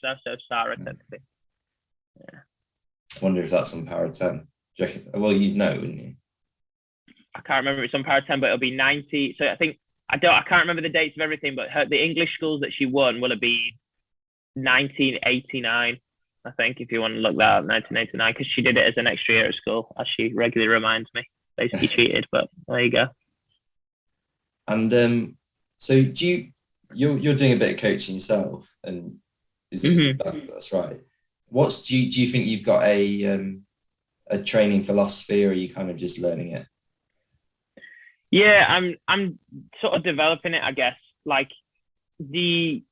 though, so Sarah technically. Yeah. I wonder if that's on Para 10. Do you reckon? Well, you'd know, wouldn't you? I can't remember if it's on Para 10, but it'll be 90. So I think I can't remember the dates of everything, but the English schools that she won will have been 1989. I think, if you want to look that up, 1989, because she did it as an extra year at school, as she regularly reminds me. Basically cheated, but there you go. And so you're doing a bit of coaching yourself, and that's right. do you think you've got a training philosophy, or are you kind of just learning it? Yeah, I'm sort of developing it, I guess. Like the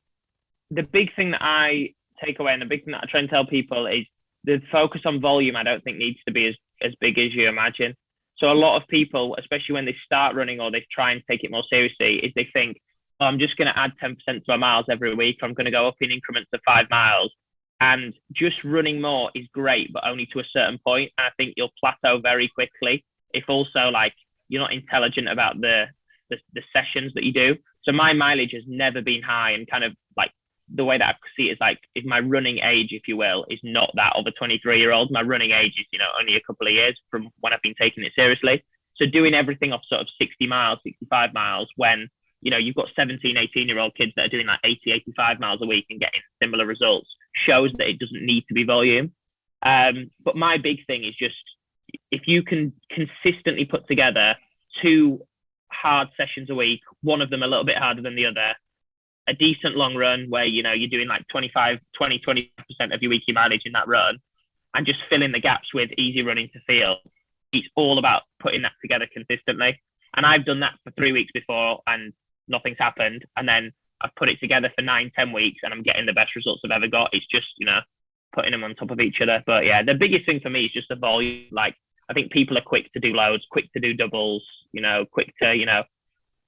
big thing that I take away, and the big thing that I try and tell people, is the focus on volume. I don't think needs to be as big as you imagine. So a lot of people, especially when they start running or they try and take it more seriously, is they think, oh, I'm just going to add 10% to my miles every week. I'm going to go up in increments of 5 miles. And just running more is great, but only to a certain point. And I think you'll plateau very quickly if also like you're not intelligent about the sessions that you do. So my mileage has never been high, and kind of like the way that I see it is like, if my running age, if you will, is not that of a 23-year-old. My running age is, only a couple of years from when I've been taking it seriously. So doing everything off sort of 60 miles, 65 miles, when, you've got 17, 18-year-old kids that are doing like 80, 85 miles a week and getting similar results, shows that it doesn't need to be volume. But my big thing is just, if you can consistently put together 2 hard sessions a week, one of them a little bit harder than the other, a decent long run where, you're doing like 25% of your weekly mileage in that run, and just filling the gaps with easy running to field. It's all about putting that together consistently. And I've done that for 3 weeks before and nothing's happened. And then I've put it together for 9-10 weeks and I'm getting the best results I've ever got. It's just, putting them on top of each other. But yeah, the biggest thing for me is just the volume. Like, I think people are quick to do loads, quick to do doubles, quick to,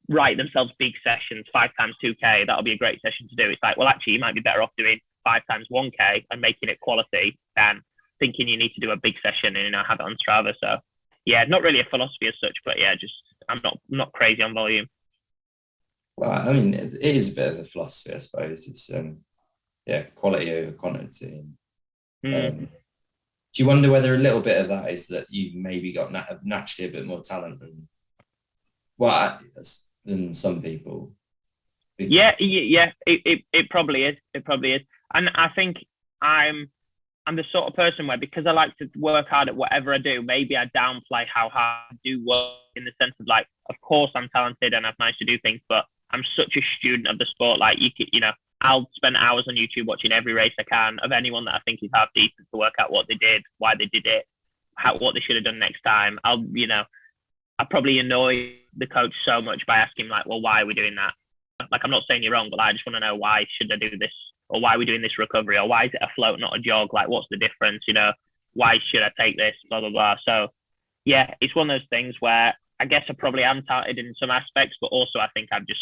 write themselves big sessions, 5 times 2K. That'll be a great session to do. It's like, well, actually, you might be better off doing 5 times 1K and making it quality than thinking you need to do a big session and, have it on Strava. So yeah, not really a philosophy as such, but yeah, just I'm not crazy on volume. Well, I mean, it is a bit of a philosophy, I suppose. It's quality over quantity. Do you wonder whether a little bit of that is that you maybe got naturally a bit more talent than some people? Yeah, it probably is. It probably is. And I think I'm the sort of person where, because I like to work hard at whatever I do, maybe I downplay how hard I do work, in the sense of like, of course I'm talented and I've managed to do things, but I'm such a student of the sport. Like, I'll spend hours on YouTube watching every race I can of anyone that I think is half decent, to work out what they did, why they did it, what they should have done next time. I probably annoy the coach so much by asking like, well, why are we doing that? Like, I'm not saying you're wrong, but I just want to know, why should I do this? Or why are we doing this recovery? Or why is it a float, not a jog? Like, what's the difference? Why should I take this? Blah, blah, blah. So yeah, it's one of those things where I guess I probably am talented in some aspects, but also I think I'm just,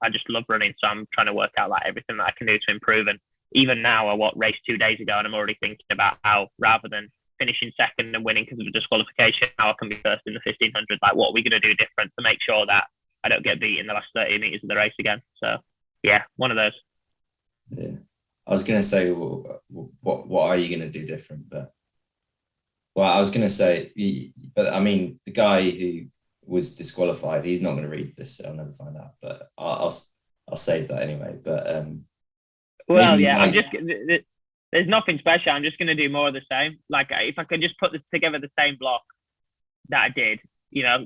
I just love running. So I'm trying to work out like everything that I can do to improve. And even now, I raced 2 days ago, and I'm already thinking about how, rather than finishing second and winning because of a disqualification, how I can be first in the 1500. Like, what are we going to do different to make sure that I don't get beat in the last 30 meters of the race again? So yeah, one of those. Yeah, I was going to say, what are you going to do different? But I was going to say, but I mean, the guy who was disqualified, he's not going to read this, so I'll never find out. But I'll save that anyway. But well, yeah, like, there's nothing special. I'm just going to do more of the same. Like, if I could just put together the same block that I did,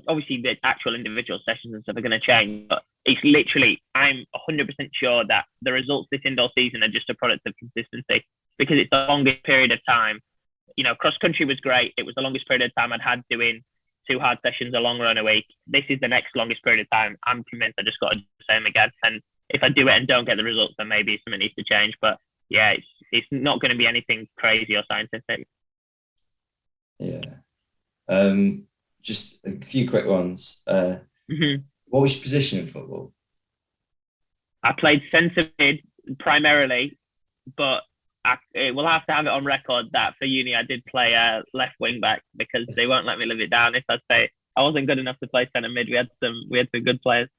obviously the actual individual sessions and stuff are going to change, but it's literally, I'm 100% sure that the results this indoor season are just a product of consistency, because it's the longest period of time. Cross country was great. It was the longest period of time I'd had doing 2 hard sessions, a long run a week. This is the next longest period of time. I'm convinced I just got to do the same again. And if I do it and don't get the results, then maybe something needs to change. But yeah, it's not going to be anything crazy or scientific. Yeah. Just a few quick ones. What was your position in football? I played centre mid primarily, but we'll have to have it on record that for uni I did play left wing back, because they won't let me live it down if I say I wasn't good enough to play centre mid. We had some good players.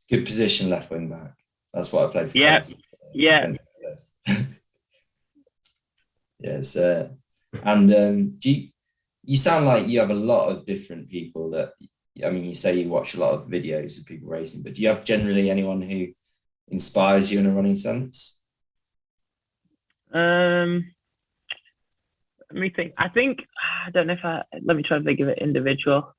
Good position, left wing back. That's what I played for. Yeah. Yes. And do you sound like you have a lot of different people that, I mean, you say you watch a lot of videos of people racing, but do you have generally anyone who inspires you in a running sense? Let me think. I don't know let me try to think of it individual.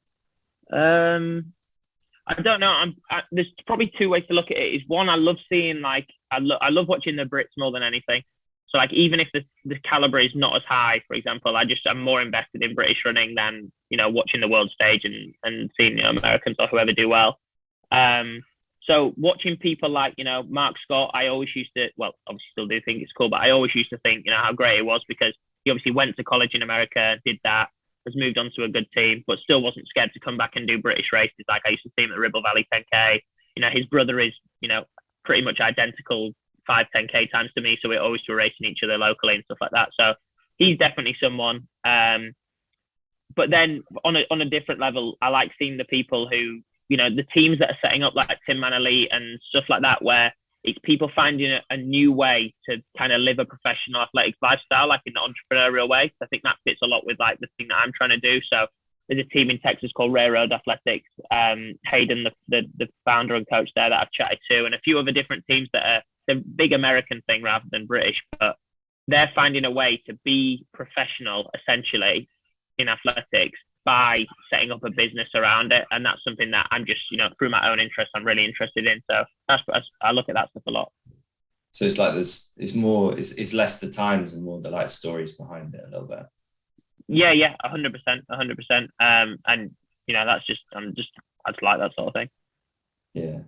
I don't know. There's probably 2 ways to look at it. Is one, I love seeing, like, I love watching the Brits more than anything. So like even if the caliber is not as high, for example, I'm more invested in British running than watching the world stage and seeing Americans or whoever do well. So watching people like Mark Scott, I always used to, well, obviously still do think it's cool, but I always used to think how great it was because he obviously went to college in America, did that, has moved on to a good team, but still wasn't scared to come back and do British races. Like I used to see him at the Ribble Valley 10K. His brother is pretty much identical 5-10K times to me, so we always were racing each other locally and stuff like that. So he's definitely someone. But then on a different level, I like seeing the people who the teams that are setting up like Tim Manley and stuff like that, where it's people finding a new way to kind of live a professional athletics lifestyle, like in the entrepreneurial way. I think that fits a lot with like the thing that I'm trying to do. So there's a team in Texas called Railroad Athletics. Hayden, the founder and coach there that I've chatted to, and a few other different teams that are the big American thing rather than British, but they're finding a way to be professional essentially in athletics by setting up a business around it. And that's something that I'm just, through my own interest, I'm really interested in. So I look at that stuff a lot. So it's like it's less the times and more the like stories behind it a little bit. Yeah, 100%. And that's just, I just like that sort of thing. Yeah.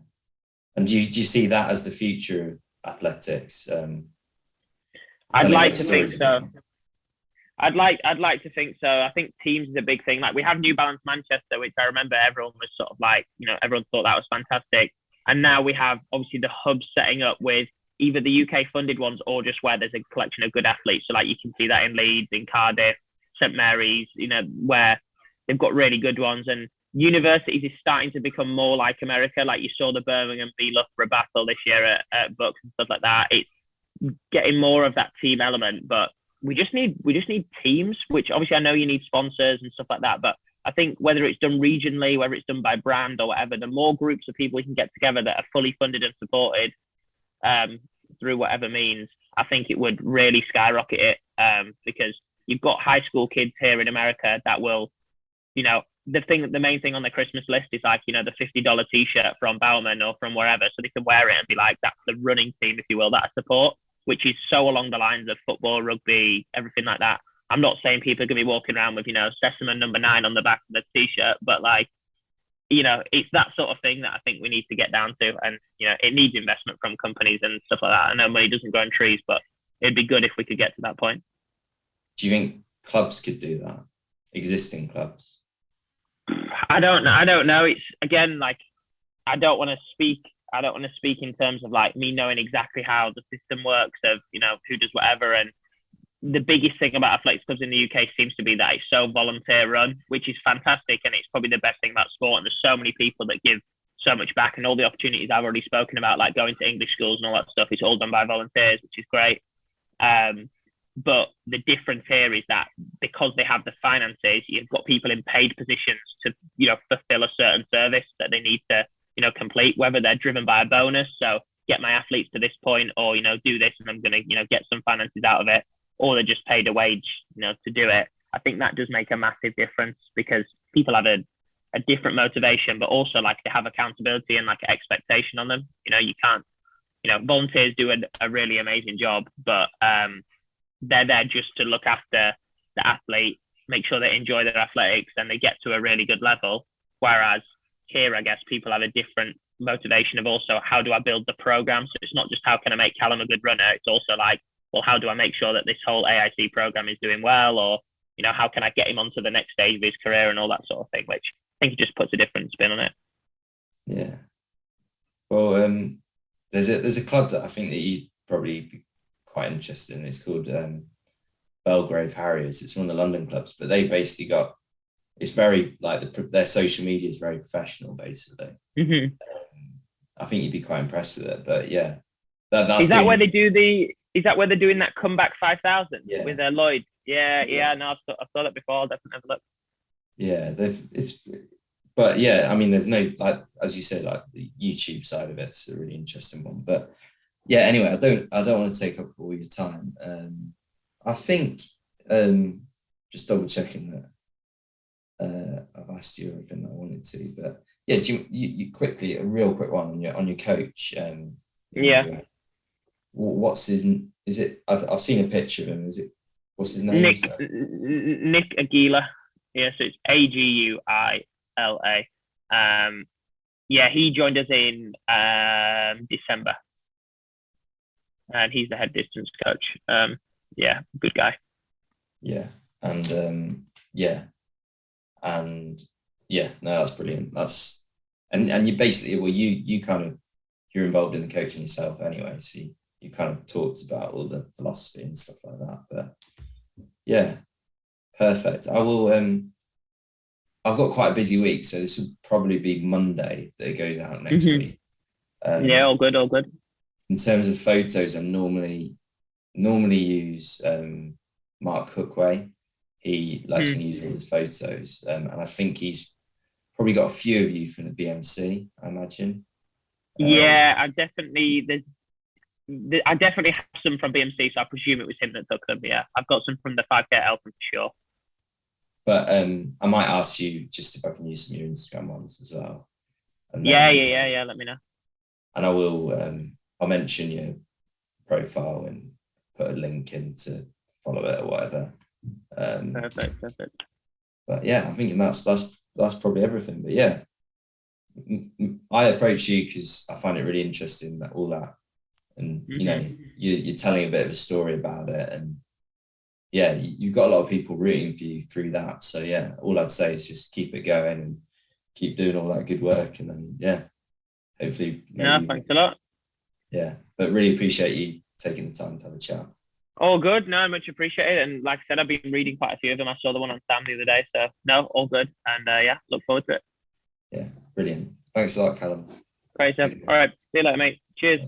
And do you see that as the future of athletics? I'd like to think so. I'd like to think so. I think teams is a big thing. Like we have New Balance Manchester, which I remember everyone was sort of like, everyone thought that was fantastic. And now we have obviously the hubs setting up with either the UK funded ones or just where there's a collection of good athletes. So like you can see that in Leeds, in Cardiff, St Mary's, where they've got really good ones. And universities is starting to become more like America. Like you saw the Birmingham be up for a battle this year at Bucks and stuff like that. It's getting more of that team element, but we just need teams, which obviously I know you need sponsors and stuff like that, but I think whether it's done regionally, whether it's done by brand or whatever, the more groups of people we can get together that are fully funded and supported through whatever means, I think it would really skyrocket it because you've got high school kids here in America that will, the main thing on the Christmas list is like, the $50 t-shirt from Bauman or from wherever, so they can wear it and be like, that's the running team, if you will, that I support, which is so along the lines of football, rugby, everything like that. I'm not saying people are going to be walking around with, Sesaman number 9 on the back of the t-shirt, but like, it's that sort of thing that I think we need to get down to. And, it needs investment from companies and stuff like that. I know money doesn't grow on trees, but it'd be good if we could get to that point. Do you think clubs could do that? Existing clubs? I don't know. It's again, like, I don't want to speak in terms of like me knowing exactly how the system works of, who does whatever. And the biggest thing about athletics clubs in the UK seems to be that it's so volunteer run, which is fantastic. And it's probably the best thing about sport. And there's so many people that give so much back, and all the opportunities I've already spoken about, like going to English schools and all that stuff, it's all done by volunteers, which is great. But the difference here is that because they have the finances, you've got people in paid positions to, fulfill a certain service that they need to, complete, whether they're driven by a bonus. So get my athletes to this point, or, do this and I'm going to, get some finances out of it, or they're just paid a wage, to do it. I think that does make a massive difference because people have a different motivation, but also like they have accountability and like an expectation on them. You can't, volunteers do a really amazing job, but they're there just to look after the athlete, make sure they enjoy their athletics and they get to a really good level. Whereas here, I guess people have a different motivation of also how do I build the program? So it's not just how can I make Callum a good runner? It's also like, well, how do I make sure that this whole AIC program is doing well? Or, how can I get him onto the next stage of his career and all that sort of thing, which I think it just puts a different spin on it. Yeah. Well, there's a club that I think that you'd probably be quite interested in. It's called Belgrave Harriers. It's one of the London clubs, but they've basically got, it's very like their social media is very professional, basically. Mm-hmm. I think you'd be quite impressed with it. But yeah, that's is that where they do is that where they're doing that comeback 5,000 with Lloyd? Yeah. No, I saw that before. I'll definitely have a look. Yeah, but yeah, I mean, there's no, like, as you said, like the YouTube side of it's a really interesting one. But yeah, anyway, I don't want to take up all your time. I think just double checking that I've asked you everything that I wanted to, but yeah, you quickly, a real quick one on your coach. what's his? Is it? I've seen a picture of him. Is it? What's his name? Nick Aguila. Yeah, so it's Aguila. Yeah, he joined us in December, and he's the head distance coach. Yeah, good guy. Yeah, and no, that's brilliant. That's and you basically, well, you kind of, you're involved in the coaching yourself anyway, so you kind of talked about all the philosophy and stuff like that. But yeah, perfect. I will. I've got quite a busy week, so this will probably be Monday that it goes out next week. Yeah, all good. In terms of photos, I normally use Mark Hookway. He likes me to use all his photos, and I think he's probably got a few of you from the BMC, I imagine. Yeah, I definitely have some from BMC, so I presume it was him that took them. Yeah, I've got some from the 5K Elson for sure. But I might ask you just if I can use some of your Instagram ones as well. And then, yeah. Let me know. And I will. I'll mention your profile and put a link in to follow it or whatever. Perfect. But yeah, I'm thinking that's probably everything. But yeah, I approached you because I find it really interesting, that all that, and you know, you're telling a bit of a story about it, and yeah, you've got a lot of people rooting for you through that. So yeah, all I'd say is just keep it going and keep doing all that good work, and then yeah, hopefully. Thanks a lot. Yeah, but really appreciate you taking the time to have a chat. All good. No, much appreciated. And like I said, I've been reading quite a few of them. I saw the one on Sam the other day. So no, all good. And yeah, look forward to it. Yeah, brilliant. Thanks a lot, Callum. Great stuff. All right. See you later, mate. Cheers.